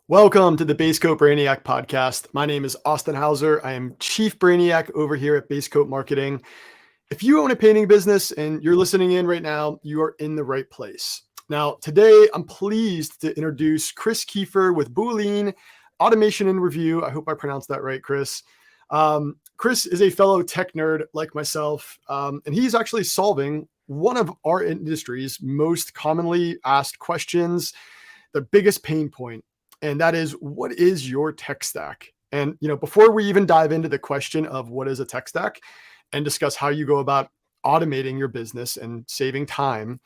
Welcome to the Basecoat Brainiac podcast. My name is Austin Hauser. I am Chief Brainiac over here at Basecoat Marketing. If you own a painting business and you're listening in right now, you are in the right place. Now, today I'm pleased to introduce Chris Kiefer with Boolean Automation and Review. I hope I pronounced that right, Chris. Chris is a fellow tech nerd like myself, and he's actually solving one of our industry's most commonly asked questions, the biggest pain point. And that is, what is your tech stack? And, before we even dive into the question of what is a tech stack and discuss how you go about automating your business and saving time,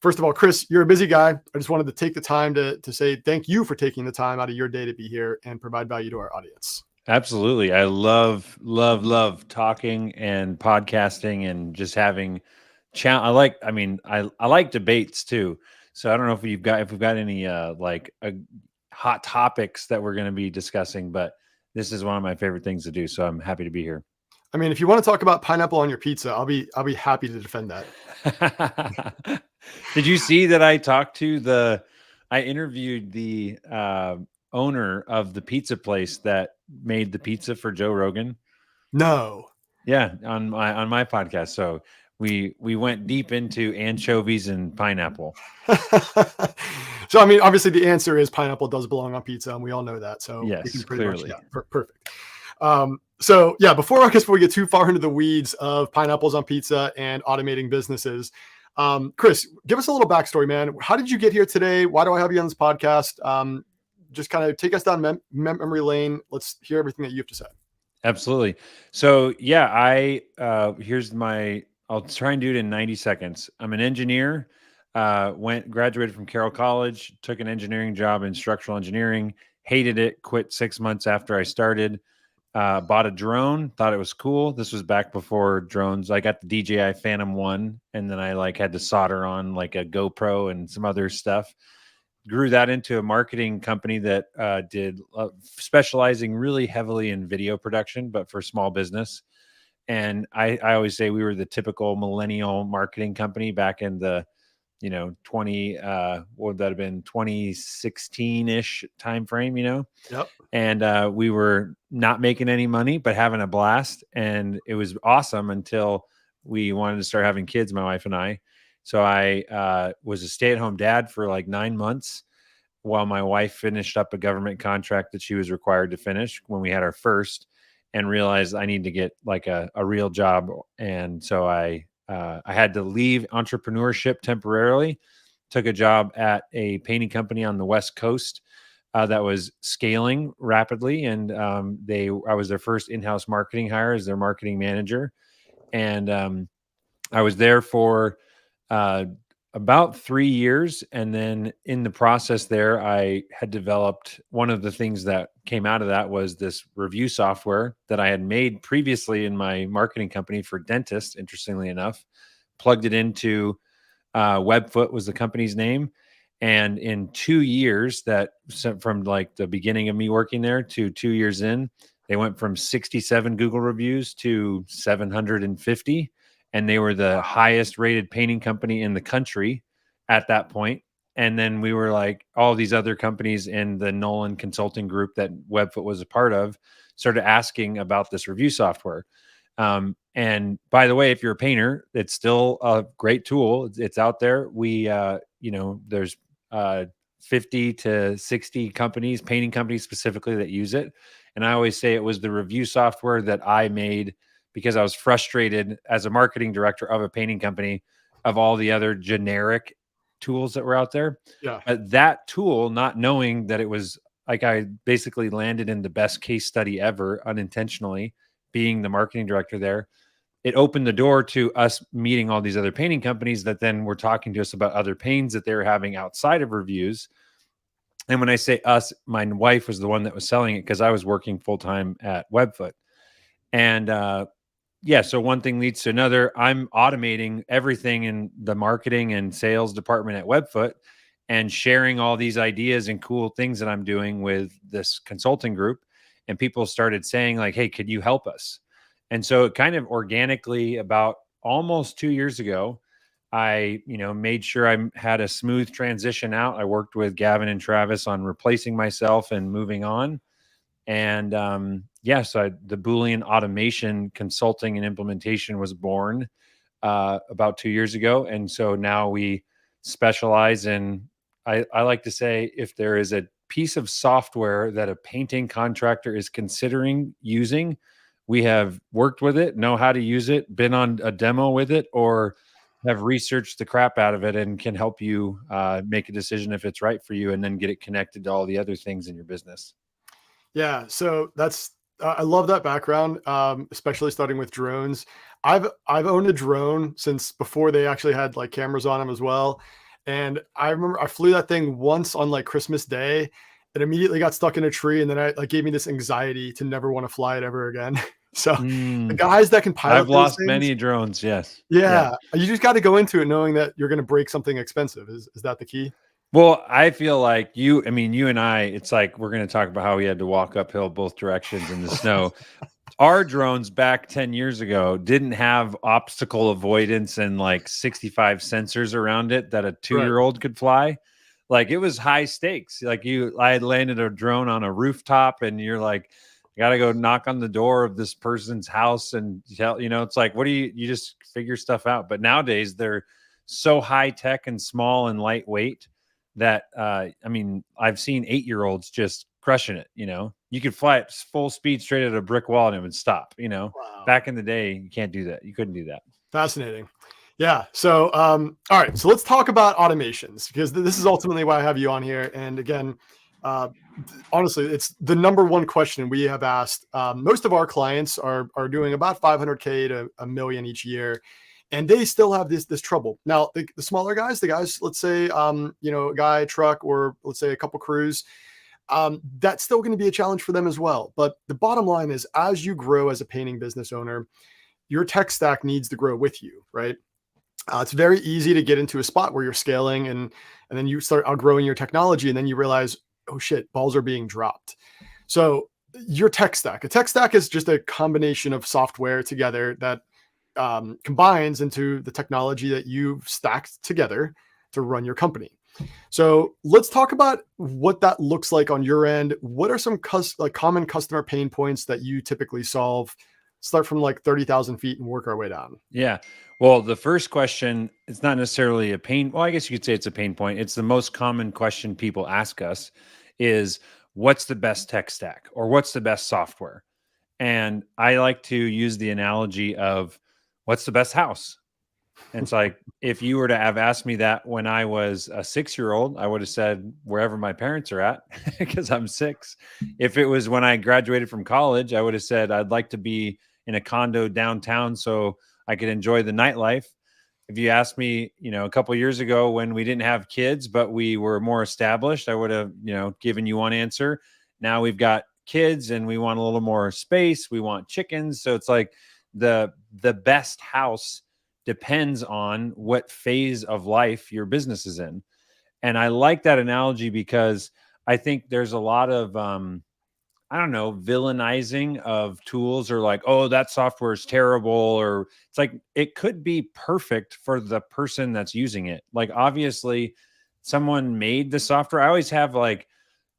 first of all, Chris, you're a busy guy. I just wanted to take the time to say thank you for taking the time out of your day to be here and provide value to our audience. Absolutely. I love talking and podcasting and just having I like debates too. So I don't know if we've got any hot topics that we're going to be discussing, but this is one of my favorite things to do. So I'm happy to be here. I mean, if you want to talk about pineapple on your pizza, I'll be happy to defend that. Did you see that I interviewed the owner of the pizza place that made the pizza for Joe Rogan? No. Yeah, on my podcast. So we went deep into anchovies and pineapple. So, I mean, obviously the answer is pineapple does belong on pizza, and we all know that. So yes, we can pretty clearly. Much, perfect. So yeah, before we get too far into the weeds of pineapples on pizza and automating businesses, Chris, give us a little backstory, man. How did you get here today? Why do I have you on this podcast? Just kind of take us down memory lane. Let's hear everything that you have to say. Absolutely. So yeah, I'll try and do it in 90 seconds. I'm an engineer, graduated from Carroll College, took an engineering job in structural engineering, hated it, quit 6 months after I started, bought a drone, thought it was cool. This was back before drones. I got the DJI Phantom 1, and then I had to solder on a GoPro and some other stuff. Grew that into a marketing company that did specializing really heavily in video production, but for small business. And I always say we were the typical millennial marketing company back in the, 2016-ish time frame, Yep. And we were not making any money, but having a blast. And it was awesome until we wanted to start having kids, my wife and I. So I was a stay-at-home dad for 9 months while my wife finished up a government contract that she was required to finish when we had our first, and realized I need to get a real job. And so I had to leave entrepreneurship temporarily, took a job at a painting company on the West Coast that was scaling rapidly. And I was their first in-house marketing hire as their marketing manager. And I was there for about 3 years. And then in the process there, I had developed one of the things that came out of that was this review software that I had made previously in my marketing company for dentists, interestingly enough, plugged it into Webfoot was the company's name. And in 2 years, from the beginning of me working there to 2 years in, they went from 67 Google reviews to 750. And they were the highest rated painting company in the country at that point. And then we were all these other companies in the Nolan Consulting Group that Webfoot was a part of started asking about this review software. And by the way, if you're a painter, it's still a great tool. It's out there. There's 50 to 60 companies, painting companies specifically, that use it. And I always say it was the review software that I made because I was frustrated as a marketing director of a painting company of all the other generic tools that were out there. Yeah. But that tool, not knowing that it was I basically landed in the best case study ever unintentionally, being the marketing director there. It opened the door to us meeting all these other painting companies that then were talking to us about other pains that they were having outside of reviews. And when I say us, my wife was the one that was selling it because I was working full-time at Webfoot. And so one thing leads to another. I'm automating everything in the marketing and sales department at Webfoot and sharing all these ideas and cool things that I'm doing with this consulting group. And people started saying hey, could you help us? And so it kind of organically, about almost 2 years ago, I, made sure I had a smooth transition out. I worked with Gavin and Travis on replacing myself and moving on. And so the Boolean automation consulting and implementation was born about 2 years ago. And so now we specialize in, I like to say, if there is a piece of software that a painting contractor is considering using, we have worked with it, know how to use it, been on a demo with it, or have researched the crap out of it and can help you make a decision if it's right for you, and then get it connected to all the other things in your business. Yeah, so that's I love that background, especially starting with drones. I've owned a drone since before they actually had like cameras on them as well, and I remember I flew that thing once on like Christmas Day. It immediately got stuck in a tree, and then I like gave me this anxiety to never want to fly it ever again. So the Mm, guys that can pilot I've those lost things, many drones. Yes. Yeah. yeah, you just got to go into it knowing that you're going to break something expensive. Is that the key? Well, I feel like you and I, it's like we're going to talk about how we had to walk uphill both directions in the snow. Our drones back 10 years ago didn't have obstacle avoidance and like 65 sensors around it that a Right. 2-year-old could fly. Like, it was high stakes. Like, I had landed a drone on a rooftop, and you're like, I got to go knock on the door of this person's house and tell, it's like, what do you just figure stuff out. But nowadays they're so high tech and small and lightweight that I've seen 8-year-olds just crushing it. You could fly at full speed straight at a brick wall and it would stop. Wow. Back in the day, you can't do that. You couldn't do that. Fascinating. Yeah. So, all right. So let's talk about automations, because this is ultimately why I have you on here. And again, uh, honestly, it's the number one question we have asked. Most of our clients are doing about 500K to a million each year, and they still have this trouble. Now, the smaller guys, let's say, a guy, truck, or let's say a couple crews, that's still going to be a challenge for them as well. But the bottom line is, as you grow as a painting business owner, your tech stack needs to grow with you, right? It's very easy to get into a spot where you're scaling, and then you start outgrowing your technology, and then you realize, oh shit, balls are being dropped. So your a tech stack is just a combination of software together that combines into the technology that you've stacked together to run your company. So let's talk about what that looks like on your end. What are some common customer pain points that you typically solve? Start from like 30,000 feet and work our way down. Yeah. Well, the first question, it's not necessarily a pain. Well, I guess you could say it's a pain point. It's the most common question people ask us is, what's the best tech stack, or what's the best software? And I like to use the analogy of, what's the best house? And it's like, if you were to have asked me that when I was a 6-year-old, I would have said wherever my parents are at, because I'm 6. If it was when I graduated from college, I would have said I'd like to be in a condo downtown so I could enjoy the nightlife. If you asked me, a couple of years ago when we didn't have kids, but we were more established, I would have, given you one answer. Now we've got kids and we want a little more space. We want chickens. So it's like the best house depends on what phase of life your business is in. And I like that analogy because I think there's a lot of, villainizing of tools, or like, oh, that software is terrible. Or it's like, it could be perfect for the person that's using it. Like, obviously someone made the software. I always have like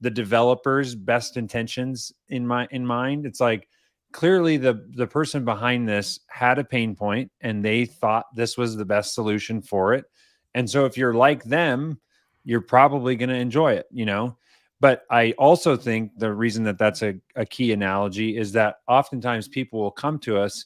the developer's best intentions in mind. It's like, clearly the person behind this had a pain point and they thought this was the best solution for it. And so if you're like them, you're probably going to enjoy it, But I also think the reason that that's a key analogy is that oftentimes people will come to us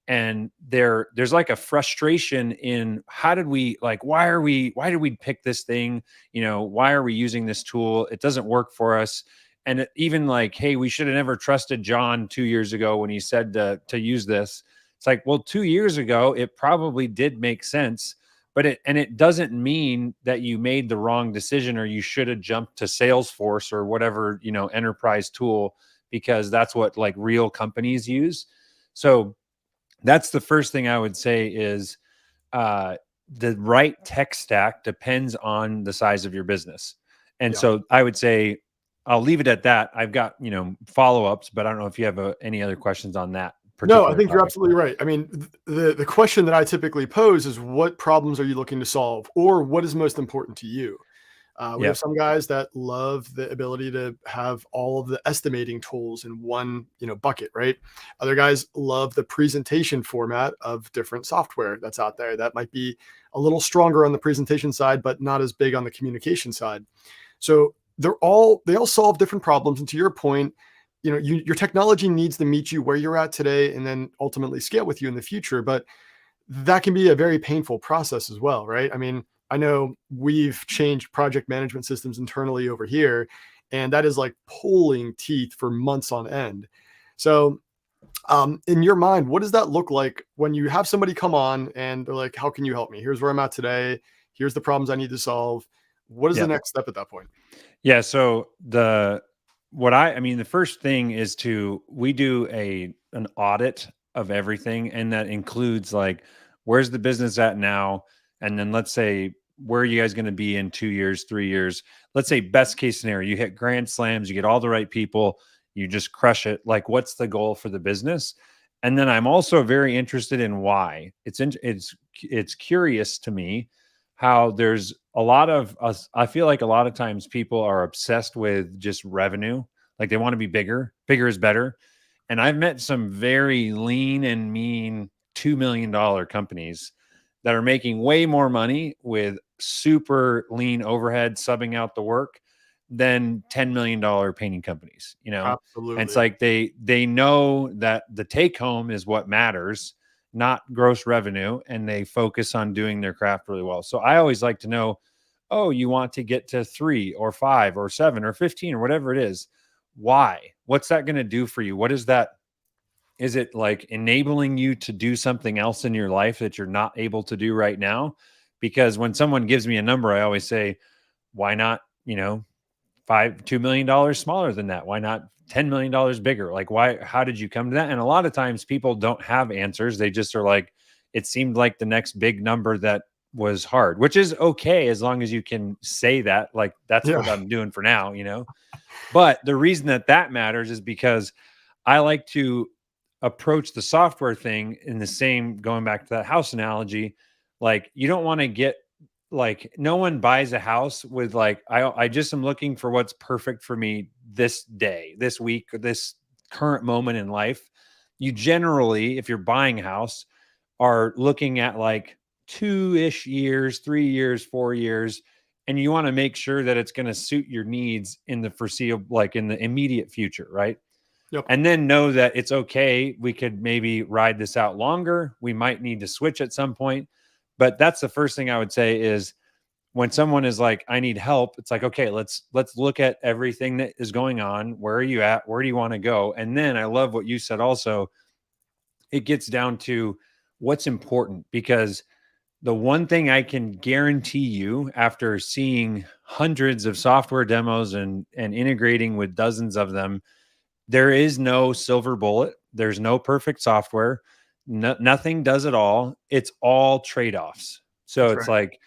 and there's like a frustration in, why did we pick this thing? Why are we using this tool? It doesn't work for us. And even like, hey, we should have never trusted John 2 years ago when he said to use this. It's like, well, 2 years ago, it probably did make sense, but it doesn't mean that you made the wrong decision, or you should have jumped to Salesforce or whatever, enterprise tool, because that's what like real companies use. So that's the first thing I would say is, the right tech stack depends on the size of your business. And Yeah. so I would say, I'll leave it at that. I've got, follow-ups, but I don't know if you have any other questions on that No, I particular think you're topic. absolutely right. I mean, the question that I typically pose is, what problems are you looking to solve, or what is most important to you? We have Yep. some guys that love the ability to have all of the estimating tools in one, bucket, right? Other guys love the presentation format of different software that's out there that might be a little stronger on the presentation side, but not as big on the communication side. So they all solve different problems. And to your point, your technology needs to meet you where you're at today, and then ultimately scale with you in the future. But that can be a very painful process as well, right? I mean, I know we've changed project management systems internally over here, and that is like pulling teeth for months on end. So, in your mind, what does that look like when you have somebody come on and they're like, "How can you help me? Here's where I'm at today. Here's the problems I need to solve." What is the Yep. next step at that point? Yeah. So I mean, the first thing is we do an audit of everything. And that includes like, where's the business at now? And then let's say, where are you guys going to be in 2 years, 3 years? Let's say best case scenario, you hit grand slams, you get all the right people, you just crush it. Like, what's the goal for the business? And then I'm also very interested in why. It's curious to me how there's a lot of us. I feel like a lot of times people are obsessed with just revenue. Like they want to be bigger. Bigger is better. And I've met some very lean and mean $2 million companies that are making way more money with super lean overhead, subbing out the work, than $10 million painting companies, And it's Absolutely. like they know that the take home is what matters, not gross revenue, and they focus on doing their craft really well. So I always like to know, oh, you want to get to 3 or 5 or 7 or 15 or whatever it is. Why? What's that going to do for you? What is that? Is it like enabling you to do something else in your life that you're not able to do right now? Because when someone gives me a number, I always say, why not, $2 million smaller than that? Why not $10 million bigger? Like, why? How did you come to that? And a lot of times people don't have answers. They just are like, it seemed like the next big number that was hard, which is okay as long as you can say that. Like, that's Yeah. what I'm doing for now. But the reason that matters is because I like to approach the software thing in the same, going back to that house analogy. Like, you don't want to get, like, no one buys a house with like, I just am looking for what's perfect for me this day, this week, or this current moment in life. You generally, if you're buying a house, are looking at like 2-ish years, 3 years, 4 years, and you want to make sure that it's going to suit your needs in the foreseeable, like in the immediate future, right? Yep. And then know that it's okay. We could maybe ride this out longer. We might need to switch at some point. But that's the first thing I would say is, when someone is like, I need help, it's like, okay, let's look at everything that is going on. Where are you at? Where do you want to go? And then I love what you said also. It gets down to what's important, because the one thing I can guarantee you, after seeing hundreds of software demos and integrating with dozens of them, there is no silver bullet. There's no perfect software. Nothing does it all. It's all trade-offs. So That's it's right. like,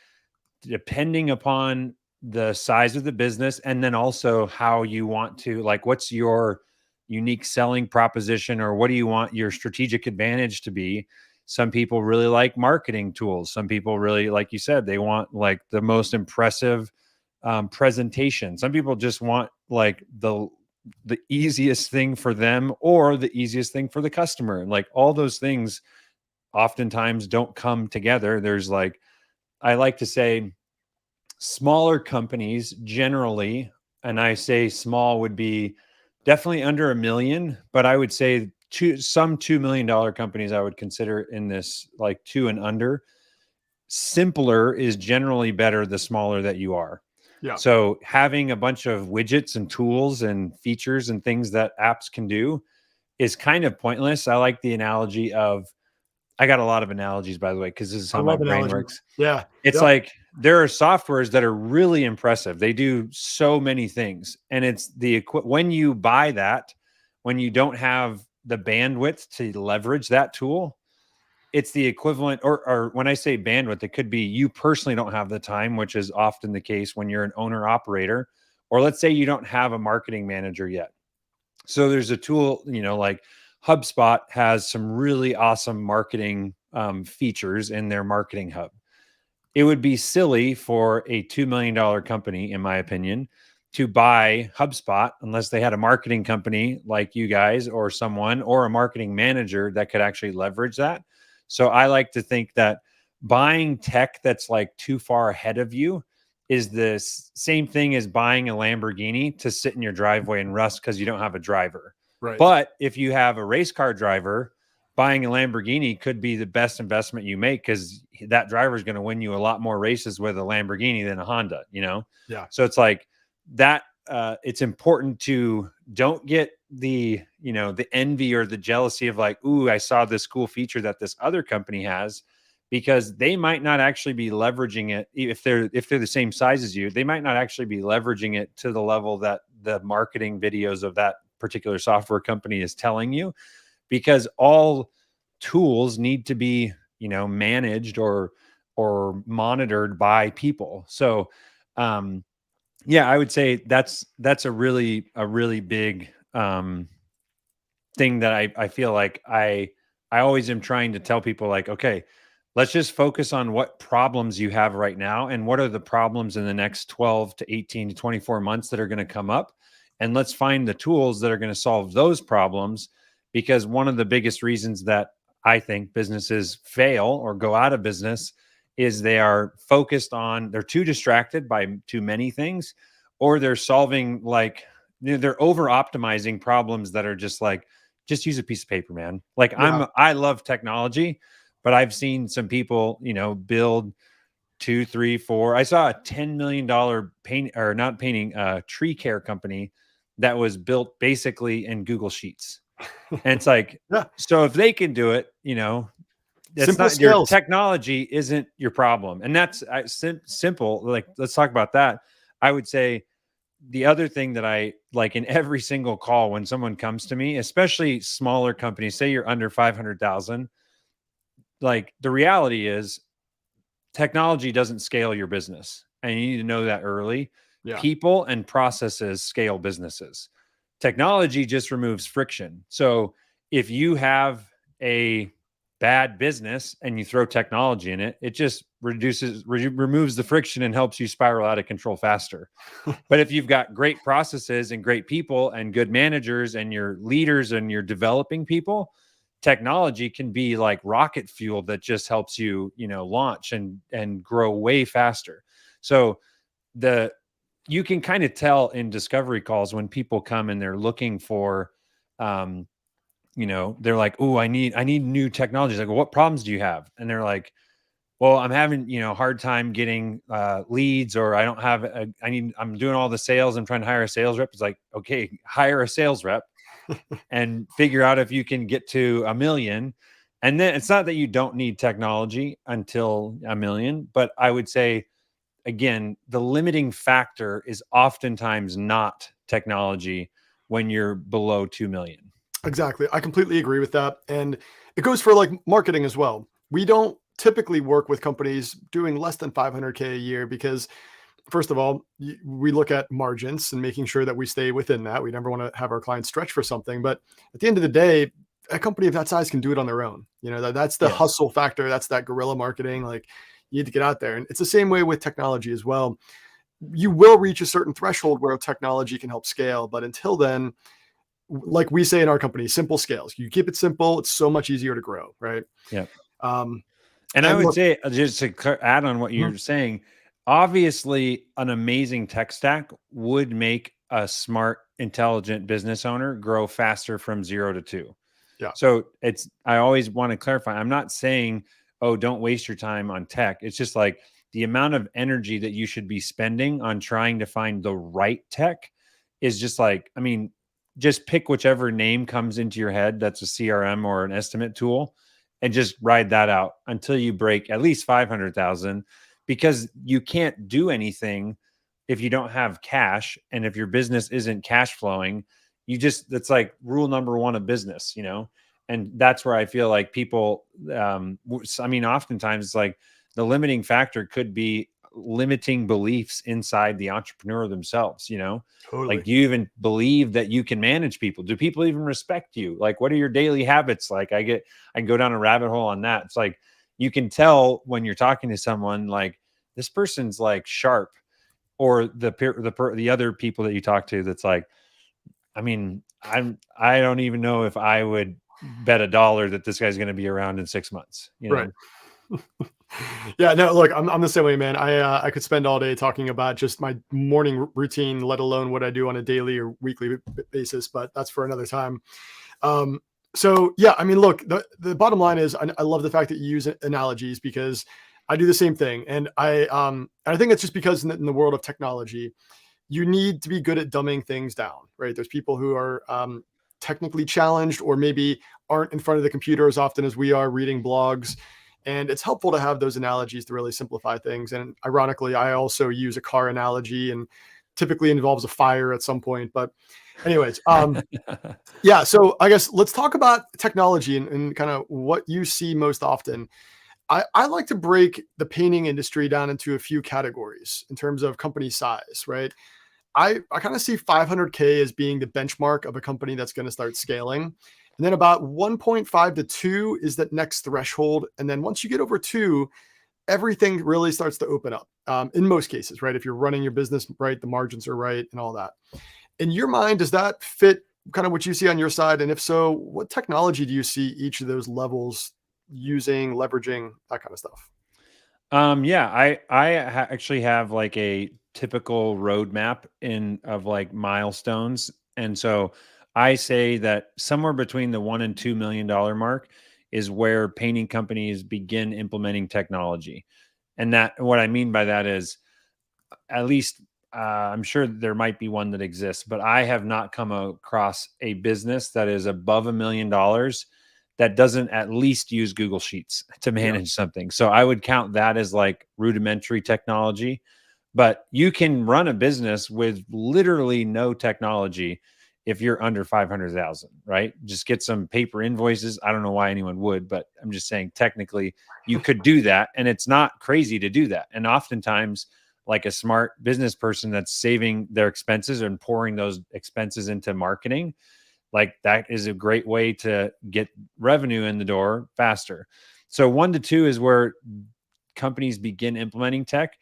depending upon the size of the business, and then also how you want to, like, what's your unique selling proposition, or what do you want your strategic advantage to be? Some people really like marketing tools. Some people really, like you said, they want like the most impressive presentation. Some people just want like the easiest thing for them, or the easiest thing for the customer. And like, all those things oftentimes don't come together. There's like, I like to say, smaller companies generally, and I say small would be definitely under 1 million, but I would say some $2 million companies I would consider in this, like 2 and under. Simpler is generally better the smaller that you are. Yeah. So having a bunch of widgets and tools and features and things that apps can do is kind of pointless. I like the analogy of, I got a lot of analogies, by the way, because this is I how my love brain analogies. works. Yeah. It's Yep. like, there are softwares that are really impressive. They do so many things. And it's when you buy that, when you don't have the bandwidth to leverage that tool, it's the equivalent, or when I say bandwidth, it could be you personally don't have the time, which is often the case when you're an owner operator, or let's say you don't have a marketing manager yet. So there's a tool, like HubSpot has some really awesome marketing features in their marketing hub. It would be silly for a $2 million company, in my opinion, to buy HubSpot unless they had a marketing company like you guys or someone, or a marketing manager that could actually leverage that. So I like to think that buying tech that's like too far ahead of you is the same thing as buying a Lamborghini to sit in your driveway and rust because you don't have a driver. Right. But if you have a race car driver, buying a Lamborghini could be the best investment you make, because that driver is going to win you a lot more races with a Lamborghini than a Honda, you know? Yeah. So it's like that. It's important to don't get the, you know, the envy or the jealousy of like, ooh, I saw this cool feature that this other company has, because they might not actually be leveraging it. If they're the same size as you, they might not actually be leveraging it to the level that the marketing videos of that particular software company is telling you, because all tools need to be, you know, managed or monitored by people. So yeah, I would say that's a really big thing that I feel like I always am trying to tell people, like, okay, let's just focus on what problems you have right now and what are the problems in the next 12 to 18 to 24 months that are going to come up, and let's find the tools that are going to solve those problems. Because one of the biggest reasons that I think businesses fail or go out of business is they are focused on, they're too distracted by too many things, or they're solving, like, they're over optimizing problems that are just like, just use a piece of paper, man. Like, Yeah. I love technology, but I've seen some people, you know, build 2, 3, 4. I saw a $10 million tree care company that was built basically in Google Sheets. And it's like, Yeah. so if they can do it, you know, that's Simple not, your skills. technology isn't your problem. And that's simple. Like, let's talk about that. I would say the other thing that I like in every single call when someone comes to me, especially smaller companies, say you're under 500,000, like, the reality is technology doesn't scale your business, and you need to know that early. Yeah. People and processes scale businesses. Technology just removes friction. So if you have a bad business and you throw technology in it, it just removes the friction and helps you spiral out of control faster. But if you've got great processes and great people and good managers and your leaders and you're developing people, technology can be like rocket fuel that just helps you, you know, launch and grow way faster. So you can kind of tell in discovery calls when people come and they're looking for, you know, they're like, oh, I need new technologies. Like, well, what problems do you have? And they're like, well, I'm having, you know, hard time getting leads, or I don't have I'm doing all the sales. I'm trying to hire a sales rep. It's like, okay, hire a sales rep and figure out if you can get to 1 million. And then it's not that you don't need technology until 1 million, but I would say, again, the limiting factor is oftentimes not technology when you're below 2 million. Exactly. I completely agree with that. And it goes for like marketing as well. We don't typically work with companies doing less than 500K a year because, first of all, we look at margins and making sure that we stay within that. We never want to have our clients stretch for something. But at the end of the day, a company of that size can do it on their own. You know, that's the Yes. hustle factor. That's that guerrilla marketing. Like, you need to get out there. And it's the same way with technology as well. You will reach a certain threshold where technology can help scale. But until then, like we say in our company, simple scales. You keep it simple, it's so much easier to grow, right? Yeah. Um, And I would look, say, just to add on what you're saying, obviously an amazing tech stack would make a smart, intelligent business owner grow faster from 0 to 2. yeah, So I always want to clarify, I'm not saying, oh, don't waste your time on tech. It's just like the amount of energy that you should be spending on trying to find the right tech is just like, I mean, just pick whichever name comes into your head that's a CRM or an estimate tool and just ride that out until you break at least 500,000, because you can't do anything if you don't have cash. And if your business isn't cash flowing, that's like rule number 1 of business, you know? And that's where I feel like people, I mean, oftentimes it's like the limiting factor could be limiting beliefs inside the entrepreneur themselves, Totally. like, do you even believe that you can manage people? Do people even respect you? Like, what are your daily habits? Like, I can go down a rabbit hole on that. It's like, you can tell when you're talking to someone, like, this person's like sharp, or the other people that you talk to, that's like, I mean, I don't even know if I would bet $1 that this guy's going to be around in 6 months, Right. Yeah, no, look, I'm the same way, man. I could spend all day talking about just my morning routine, let alone what I do on a daily or weekly basis, but that's for another time. So yeah, I mean, look, the bottom line is I love the fact that you use analogies, because I do the same thing. And I think it's just because in the world of technology, you need to be good at dumbing things down, right? There's people who are technically challenged, or maybe aren't in front of the computer as often as we are reading blogs. And it's helpful to have those analogies to really simplify things. And ironically, I also use a car analogy, and typically involves a fire at some point. But anyways, yeah. So I guess let's talk about technology and kind of what you see most often. I like to break the painting industry down into a few categories in terms of company size, right? I kind of see 500K as being the benchmark of a company that's going to start scaling. And then about 1.5 to 2 is that next threshold. And then once you get over 2, everything really starts to open up, in most cases, right? If you're running your business right, the margins are right, and all that. In your mind, does that fit kind of what you see on your side? And if so, what technology do you see each of those levels using, leveraging, that kind of stuff? Yeah, I actually have like a typical roadmap of like milestones, and so I say that somewhere between the $1 and $2 million mark is where painting companies begin implementing technology. And that, what I mean by that is, at least I'm sure there might be one that exists, but I have not come across a business that is above $1 million that doesn't at least use Google Sheets to Yeah. manage something. So I would count that as like rudimentary technology. But you can run a business with literally no technology if you're under 500,000, right? Just get some paper invoices. I don't know why anyone would, but I'm just saying technically you could do that, and it's not crazy to do that. And oftentimes, like, a smart business person that's saving their expenses and pouring those expenses into marketing, like, that is a great way to get revenue in the door faster. So 1 to 2 is where companies begin implementing tech.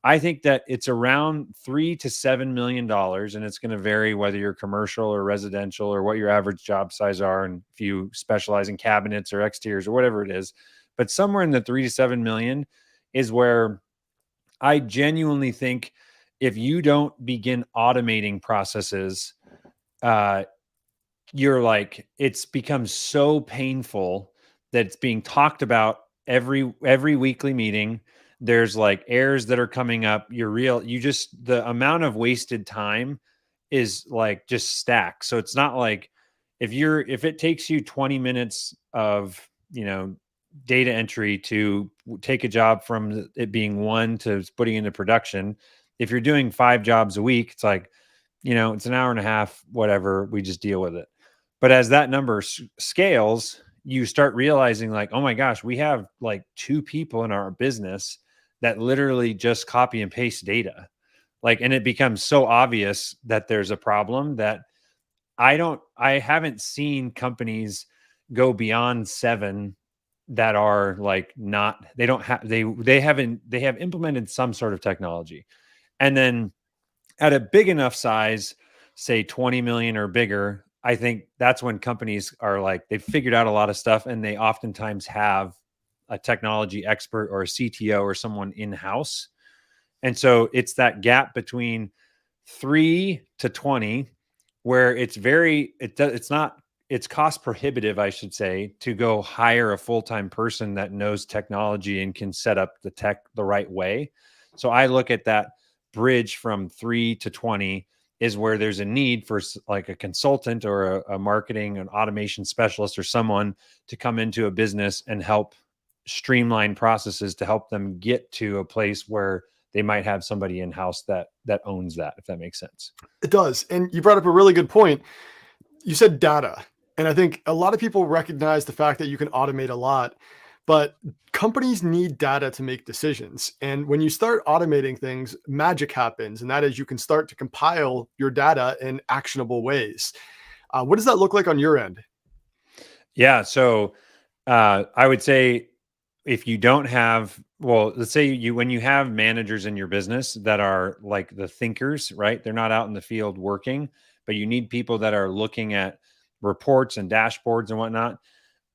I think that it's around $3 to $7 million, and it's going to vary whether you're commercial or residential, or what your average job size are, and if you specialize in cabinets or exteriors or whatever it is. But somewhere in the 3 to 7 million is where I genuinely think, if you don't begin automating processes, uh, you're like, it's become so painful that it's being talked about every weekly meeting. There's like errors that are coming up. The amount of wasted time is like just stacked. So it's not like, if it takes you 20 minutes of, data entry to take a job from it being one to putting into production, if you're doing 5 jobs a week, it's like, it's an hour and a half, whatever, we just deal with it. But as that number scales, you start realizing, like, oh my gosh, we have like 2 people in our business that literally just copy and paste data. Like, and it becomes so obvious that there's a problem that I haven't seen companies go beyond 7 that are like, not, they don't have, they have implemented some sort of technology. And then at a big enough size, say 20 million or bigger, I think that's when companies are like, they've figured out a lot of stuff, and they oftentimes have a technology expert or a CTO or someone in-house. And so it's that gap between 3 to 20 where it's cost prohibitive, I should say, to go hire a full-time person that knows technology and can set up the tech the right way. So I look at that bridge from 3 to 20 is where there's a need for like a consultant or a marketing and automation specialist or someone to come into a business and help streamline processes to help them get to a place where they might have somebody in-house that owns that, if that makes sense. It does. And you brought up a really good point. You said data. And I think a lot of people recognize the fact that you can automate a lot, but companies need data to make decisions. And when you start automating things, magic happens. And that is you can start to compile your data in actionable ways. What does that look like on your end? Yeah. So I would say if you don't have, well, let's say when you have managers in your business that are like the thinkers, right? They're not out in the field working, but you need people that are looking at reports and dashboards and whatnot.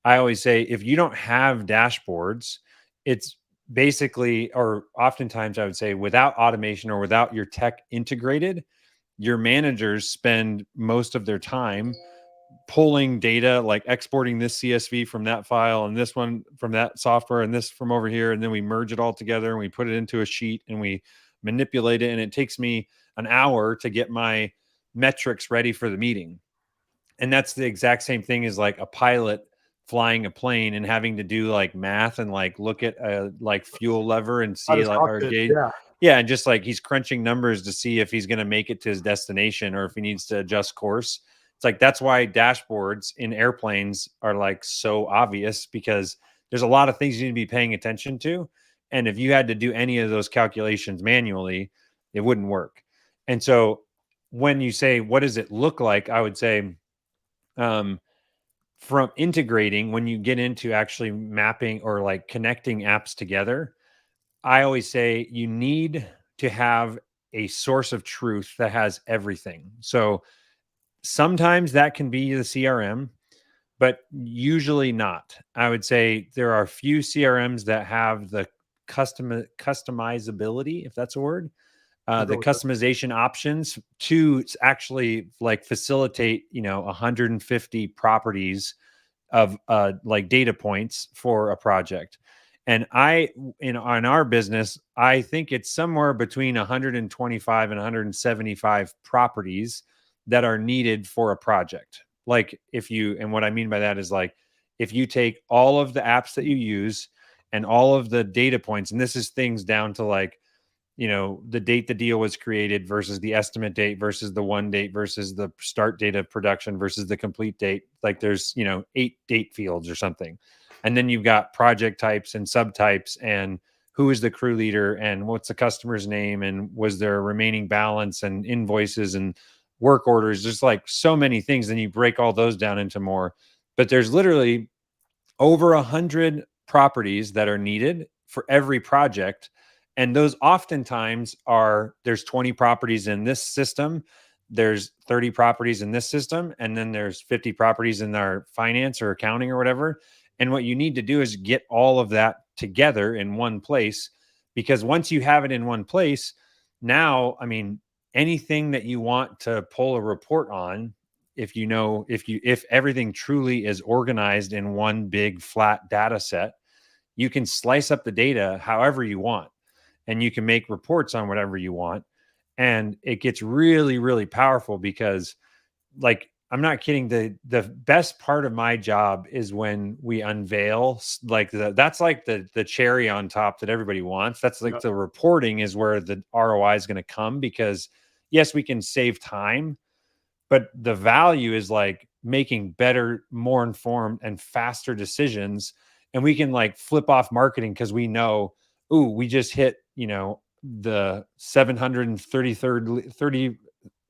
I always say if you don't have dashboards, it's basically, or oftentimes I would say without automation or without your tech integrated, your managers spend most of their time pulling data, like exporting this CSV from that file and this one from that software and this from over here. And then we merge it all together and we put it into a sheet and we manipulate it. And it takes me an hour to get my metrics ready for the meeting. And that's the exact same thing as like a pilot flying a plane and having to do like math and like look at a like fuel lever and Out see of like our cockpit, gauge. yeah. Yeah, and just like he's crunching numbers to see if he's going to make it to his destination or if he needs to adjust course. It's like that's why dashboards in airplanes are like so obvious, because there's a lot of things you need to be paying attention to. And if you had to do any of those calculations manually, it wouldn't work. And so when you say, what does it look like? I would say, um, from integrating, when you get into actually mapping or like connecting apps together, I always say you need to have a source of truth that has everything. So sometimes that can be the CRM, but usually not. I would say there are a few CRMs that have the customizability, if that's a word, I'll the go with it. customization options to actually like facilitate, 150 properties of like data points for a project. And on our business, I think it's somewhere between 125 and 175 properties that are needed for a project. Like and what I mean by that is like, if you take all of the apps that you use and all of the data points, and this is things down to like, the date the deal was created versus the estimate date versus the one date versus the start date of production versus the complete date. Like there's, 8 date fields or something. And then you've got project types and subtypes and who is the crew leader and what's the customer's name and was there a remaining balance and invoices and work orders. There's like so many things. Then you break all those down into more, but there's literally over 100 properties that are needed for every project. And those oftentimes there's 20 properties in this system, there's 30 properties in this system, and then there's 50 properties in our finance or accounting or whatever. And what you need to do is get all of that together in one place, because once you have it in one place, now, I mean, anything that you want to pull a report on, if everything truly is organized in one big flat data set, you can slice up the data however you want and you can make reports on whatever you want. And it gets really, really powerful because, like, I'm not kidding. The best part of my job is when we unveil like that's like the cherry on top that everybody wants. That's like Yep. the reporting is where the ROI is going to come, because yes, we can save time, but the value is like making better, more informed and faster decisions. And we can like flip off marketing because we know, ooh, we just hit, the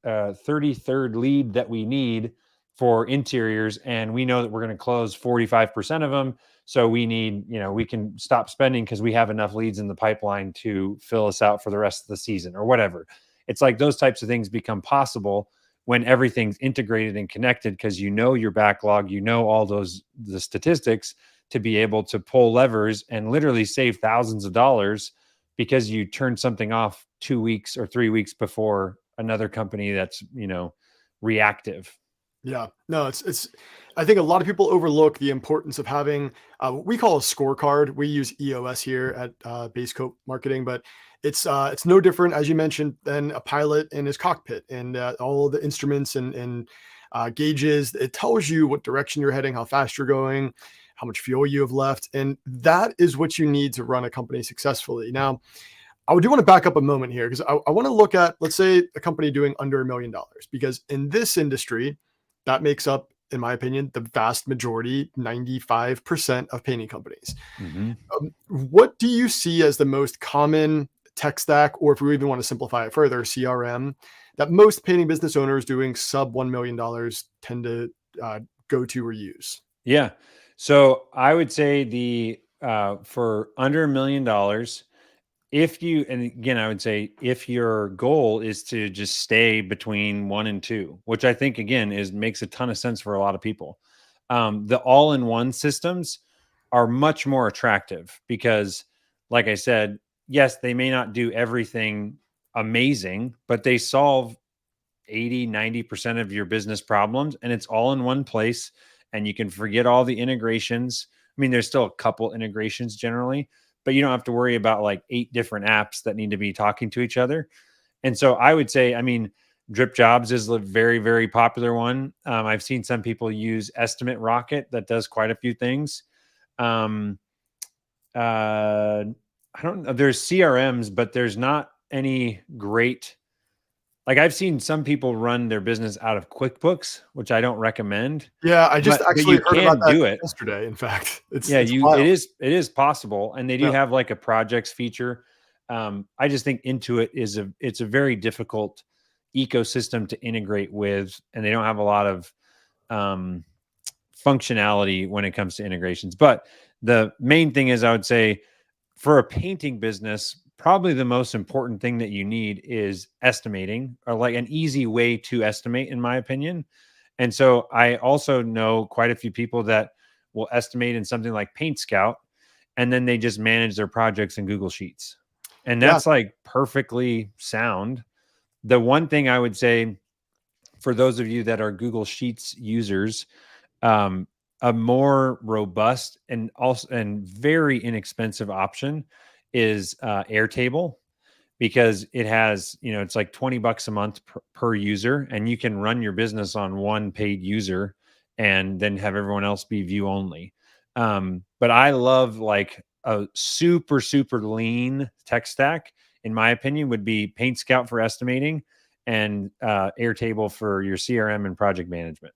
33rd lead that we need for interiors. And we know that we're going to close 45% of them. So we need, we can stop spending because we have enough leads in the pipeline to fill us out for the rest of the season or whatever. It's like those types of things become possible when everything's integrated and connected, because your backlog, all the statistics to be able to pull levers and literally save thousands of dollars because you turned something off 2 weeks or 3 weeks before another company that's, reactive. Yeah, no, it's, I think a lot of people overlook the importance of having what we call a scorecard. We use EOS here at Base Coat Marketing, but it's no different, as you mentioned, than a pilot in his cockpit and all the instruments and gauges. It tells you what direction you're heading, how fast you're going, how much fuel you have left. And that is what you need to run a company successfully. Now, I do want to back up a moment here because I want to look at, let's say, a company doing under $1 million, because in this industry, that makes up in my opinion, the vast majority, 95% of painting companies. Mhm. What do you see as the most common tech stack, or if we even want to simplify it further, CRM, that most painting business owners doing sub $1 million tend to go to or use? Yeah. So I would say for under $1 million, if you, and again, I would say if your goal is to just stay between 1 and 2, which I think again makes a ton of sense for a lot of people. The all-in-one systems are much more attractive because, like I said, yes, they may not do everything amazing, but they solve 80-90% of your business problems, and it's all in one place, and you can forget all the integrations. I mean, there's still a couple integrations generally, but you don't have to worry about like 8 different apps that need to be talking to each other. And so I would say, I mean, Drip Jobs is a very, very popular one. I've seen some people use Estimate Rocket that does quite a few things. Um, I don't know. There's CRMs, but there's not any great. Like I've seen some people run their business out of QuickBooks, which I don't recommend, Yeah, I just but actually you heard about can that do it. yesterday. In fact, Yeah, it's wild. it is possible, and they do Yeah. have like a projects feature. I just think Intuit it's a very difficult ecosystem to integrate with, and they don't have a lot of um, functionality when it comes to integrations. But the main thing is, I would say, for a painting business, probably the most important thing that you need is estimating, or like an easy way to estimate, in my opinion. And so I also know quite a few people that will estimate in something like Paint Scout, and then they just manage their projects in Google Sheets. And Yeah. that's like perfectly sound. The one thing I would say for those of you that are Google Sheets users, um, a more robust and very inexpensive option is Airtable, because it has, it's like $20 a month per user, and you can run your business on one paid user and then have everyone else be view only. But I love like a super, super lean tech stack, in my opinion, would be Paint Scout for estimating and Airtable for your CRM and project management.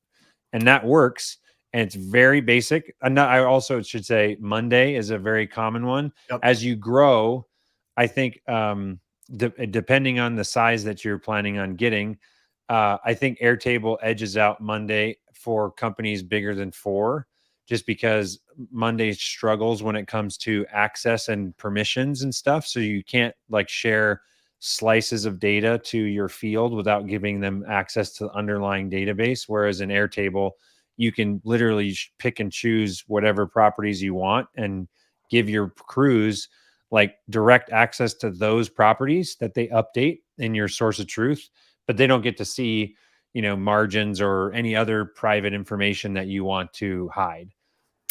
And that works. And it's very basic. And I also should say Monday is a very common one. Yep. As you grow, I think depending on the size that you're planning on getting, I think Airtable edges out Monday for companies bigger than 4, just because Monday struggles when it comes to access and permissions and stuff. So you can't like share slices of data to your field without giving them access to the underlying database. Whereas in Airtable, you can literally pick and choose whatever properties you want and give your crews like direct access to those properties that they update in your source of truth, but they don't get to see, margins or any other private information that you want to hide.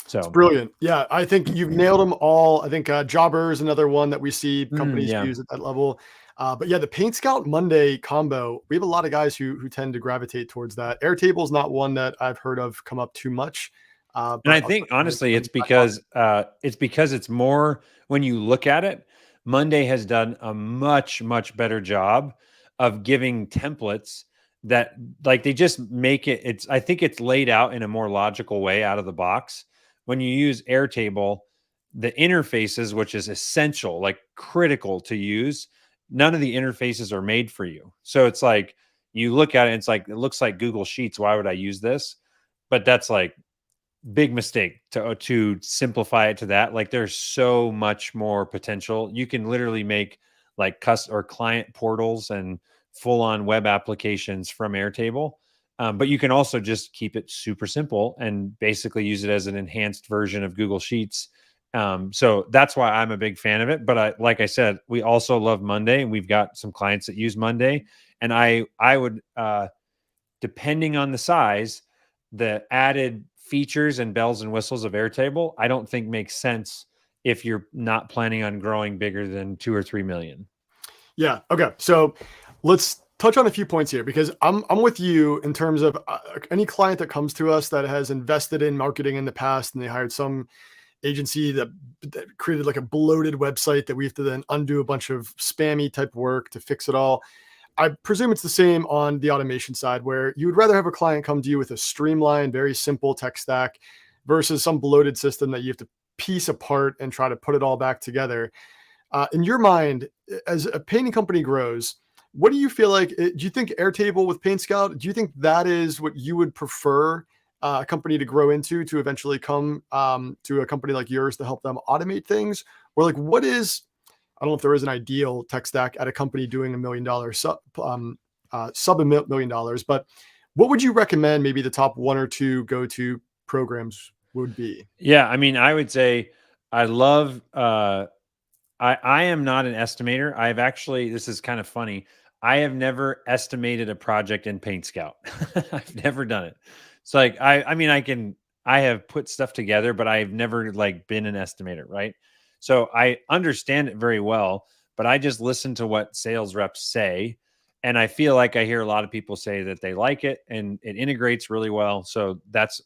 It's So, brilliant. Yeah, I think you've nailed them all. I think Jobber is another one that we see companies yeah. use at that level. But yeah, the Paint Scout Monday combo, we have a lot of guys who tend to gravitate towards that. Airtable is not one that I've heard of come up too much. And I But I'll think definitely honestly, put them in my pocket. it's because it's more, when you look at it, Monday has done a much, much better job of giving templates that like they just make it. I think it's laid out in a more logical way out of the box. When you use Airtable, the interfaces, which is essential, like critical to use, none of the interfaces are made for you. So it's like you look at it, it's like it looks like Google Sheets. Why would I use this? But that's like big mistake to simplify it to that. Like there's so much more potential. You can literally make like or client portals and full on web applications from Airtable. But you can also just keep it super simple and basically use it as an enhanced version of Google Sheets. So that's why I'm a big fan of it. But like I said, we also love Monday, and we've got some clients that use Monday. And I would, depending on the size, the added features and bells and whistles of Airtable, I don't think makes sense if you're not planning on growing bigger than 2 or 3 million. Yeah. Okay. So let's touch on a few points here, because I'm with you in terms of any client that comes to us that has invested in marketing in the past and they hired some agency that created like a bloated website that we have to then undo a bunch of spammy type work to fix it all. I presume it's the same on the automation side, where you would rather have a client come to you with a streamlined, very simple tech stack versus some bloated system that you have to piece apart and try to put it all back together. In your mind, as a painting company grows, what do you feel like? Do you think Airtable with Paint Scout, do you think that is what you would prefer a company to grow into to eventually come to a company like yours to help them automate things? Or like, what is, I don't know if there is an ideal tech stack at a company doing $1 million sub $1 million, but what would you recommend maybe the top one or two go-to programs would be? Yeah, I mean, I would say I love I am not an estimator. I've actually, this is kind of funny. I have never estimated a project in Paint Scout. I've never done it. It's like I mean I have put stuff together, but I've never like been an estimator, right? So I understand it very well, but I just listen to what sales reps say. And I feel like I hear a lot of people say that they like it and it integrates really well. So that's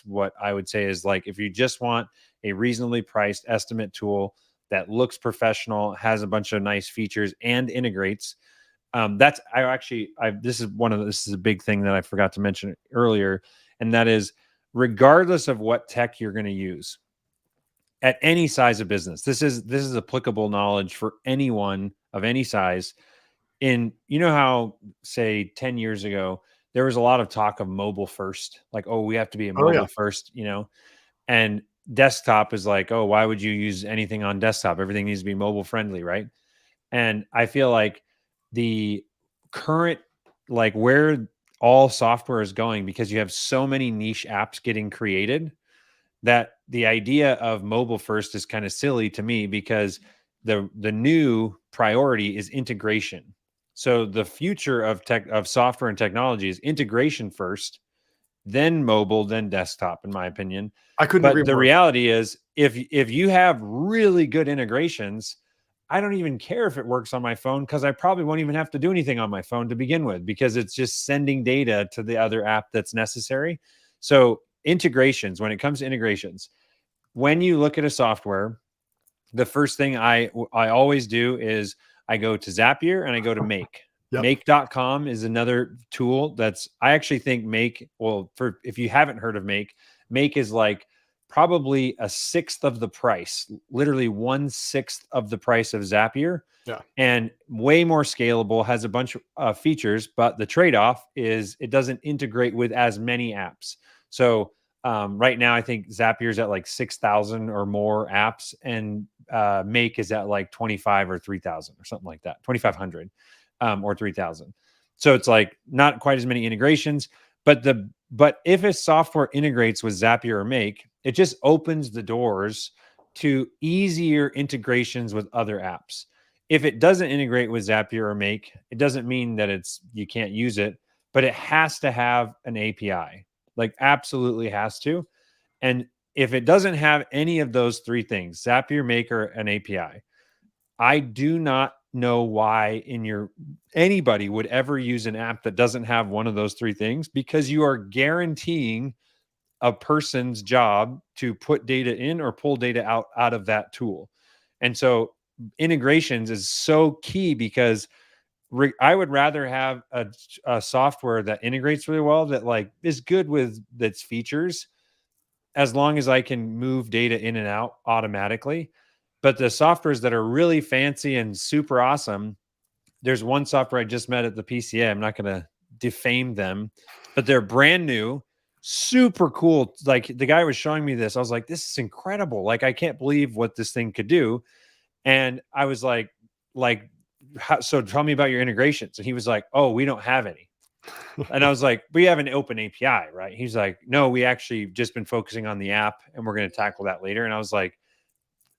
what I would say is like if you just want a reasonably priced estimate tool that looks professional, has a bunch of nice features, and integrates. That's this is a big thing that I forgot to mention earlier, and that is regardless of what tech you're going to use at any size of business. This is applicable knowledge for anyone of any size. You know how say 10 years ago there was a lot of talk of mobile first, like we have to be a Oh, yeah. mobile first, and desktop is like, oh, why would you use anything on desktop? Everything needs to be mobile friendly, right? And I feel like the current, like where all software is going, because you have so many niche apps getting created, that the idea of mobile first is kind of silly to me because the new priority is integration. So the future of software and technology is integration first, then mobile, then desktop, in my opinion. I couldn't agree But the more. reality is, if you have really good integrations, I don't even care if it works on my phone because I probably won't even have to do anything on my phone to begin with because it's just sending data to the other app that's necessary. So integrations, when it comes to integrations, when you look at a software, the first thing I always do is I go to Zapier and I go to Make. Yep. Make.com is another tool that's, I actually think Make, well, for if you haven't heard of Make, Make is like probably a sixth of the price, literally 1/6 of the price of Zapier. Yeah. And way more scalable, has a bunch of features, but the trade-off is it doesn't integrate with as many apps. So right now, I think Zapier's at like 6,000 or more apps, and Make is at like 25 or 3,000 or something like that, 2,500 or 3,000. So it's like not quite as many integrations, but if a software integrates with Zapier or Make, it just opens the doors to easier integrations with other apps. If it doesn't integrate with Zapier or Make, it doesn't mean that you can't use it, but it has to have an API. Like absolutely has to. And if it doesn't have any of those three things, Zapier, Maker, and API, I do not know why anybody would ever use an app that doesn't have one of those three things, because you are guaranteeing a person's job to put data in or pull data out of that tool. And so integrations is so key because I would rather have a software that integrates really well, that like is good with its features, as long as I can move data in and out automatically. But the softwares that are really fancy and super awesome, there's one software I just met at the PCA. I'm not going to defame them, but they're brand new, super cool. Like the guy was showing me this. I was like, this is incredible. Like, I can't believe what this thing could do. And I was like, so tell me about your integrations. And he was like, oh, we don't have any. And I was like, we have an open API, right? He's like, no, we actually just been focusing on the app and we're going to tackle that later. And I was like,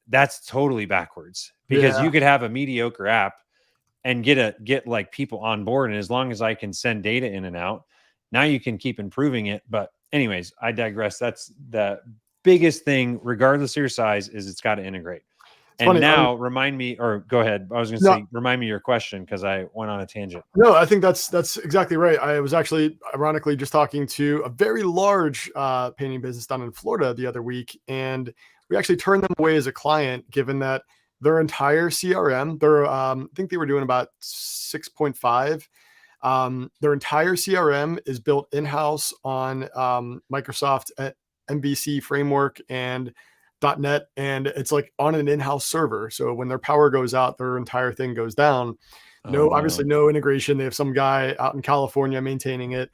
that's totally backwards, because you could have a mediocre app and get like people on board. And as long as I can send data in and out, now you can keep improving it. But anyways, I digress. That's the biggest thing, regardless of your size, is it's got to integrate. And funny, now remind me, or go ahead. I was going to say, remind me your question, because I went on a tangent. No, I think that's exactly right. I was actually ironically just talking to a very large painting business down in Florida the other week, and we actually turned them away as a client, given that their entire CRM. I think they were doing about 6.5. Their entire CRM is built in-house on Microsoft MVC framework and .NET, and it's like on an in-house server. So when their power goes out, their entire thing goes down. Oh No, no. obviously no integration. They have some guy out in California maintaining it.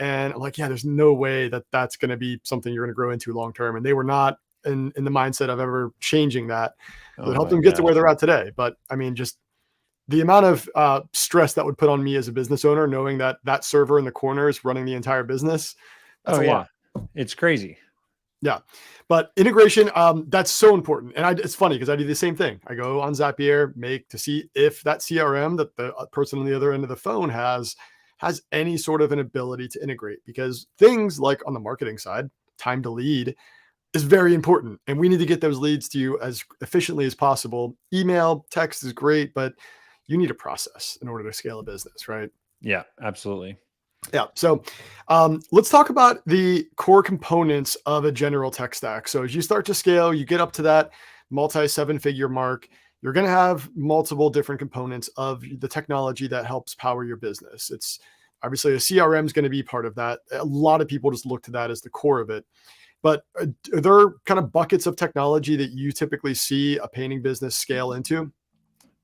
And I'm like, yeah, there's no way that that's going to be something you're going to grow into long term. And they were not in the mindset of ever changing that. So it Oh helped my them get to where gosh. they're at today. But I mean, just the amount of stress that would put on me as a business owner, knowing that that server in the corner is running the entire business, that's Oh a lot. yeah. It's crazy. Yeah. But integration, that's so important. And it's funny because I do the same thing. I go on Zapier, to see if that CRM that the person on the other end of the phone has any sort of an ability to integrate, because things like on the marketing side, time to lead is very important. And we need to get those leads to you as efficiently as possible. Email, text is great, but you need a process in order to scale a business, right? Yeah, absolutely. Yeah. So let's talk about the core components of a general tech stack. So as you start to scale, you get up to that multi-7-figure mark, you're going to have multiple different components of the technology that helps power your business. It's obviously a CRM is going to be part of that. A lot of people just look to that as the core of it. But are there kind of buckets of technology that you typically see a painting business scale into?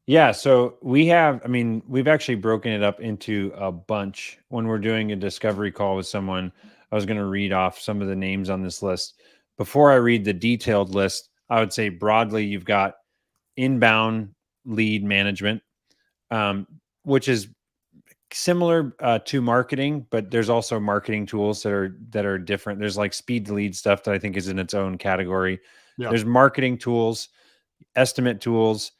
Yeah, so we've actually broken it up into a bunch. When we're doing a discovery call with someone, I was going to read off some of the names on this list. Before I read the detailed list, I would say broadly, you've got inbound lead management, which is similar to marketing, but there's also marketing tools that are different. There's like speed to lead stuff that I think is in its own category. Yeah. There's marketing tools, estimate tools,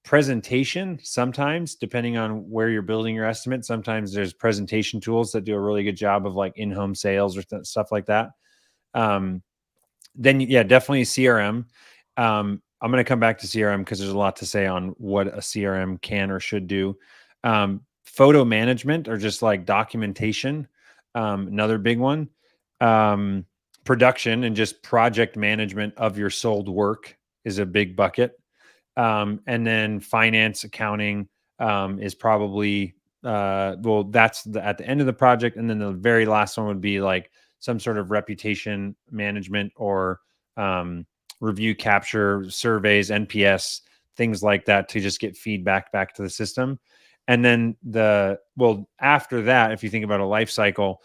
presentation. Sometimes, depending on where you're building your estimate, sometimes there's presentation tools that do a really good job of like in-home sales or stuff like that. Then yeah, definitely CRM. I'm going to come back to CRM because there's a lot to say on what a CRM can or should do. Photo management or just like documentation, another big one. Production and just project management of your sold work is a big bucket. And then finance, accounting is probably that's at the end of the project. And then the very last one would be like some sort of reputation management or review capture, surveys, NPS, things like that to just get feedback back to the system. And then after that, if you think about a life cycle,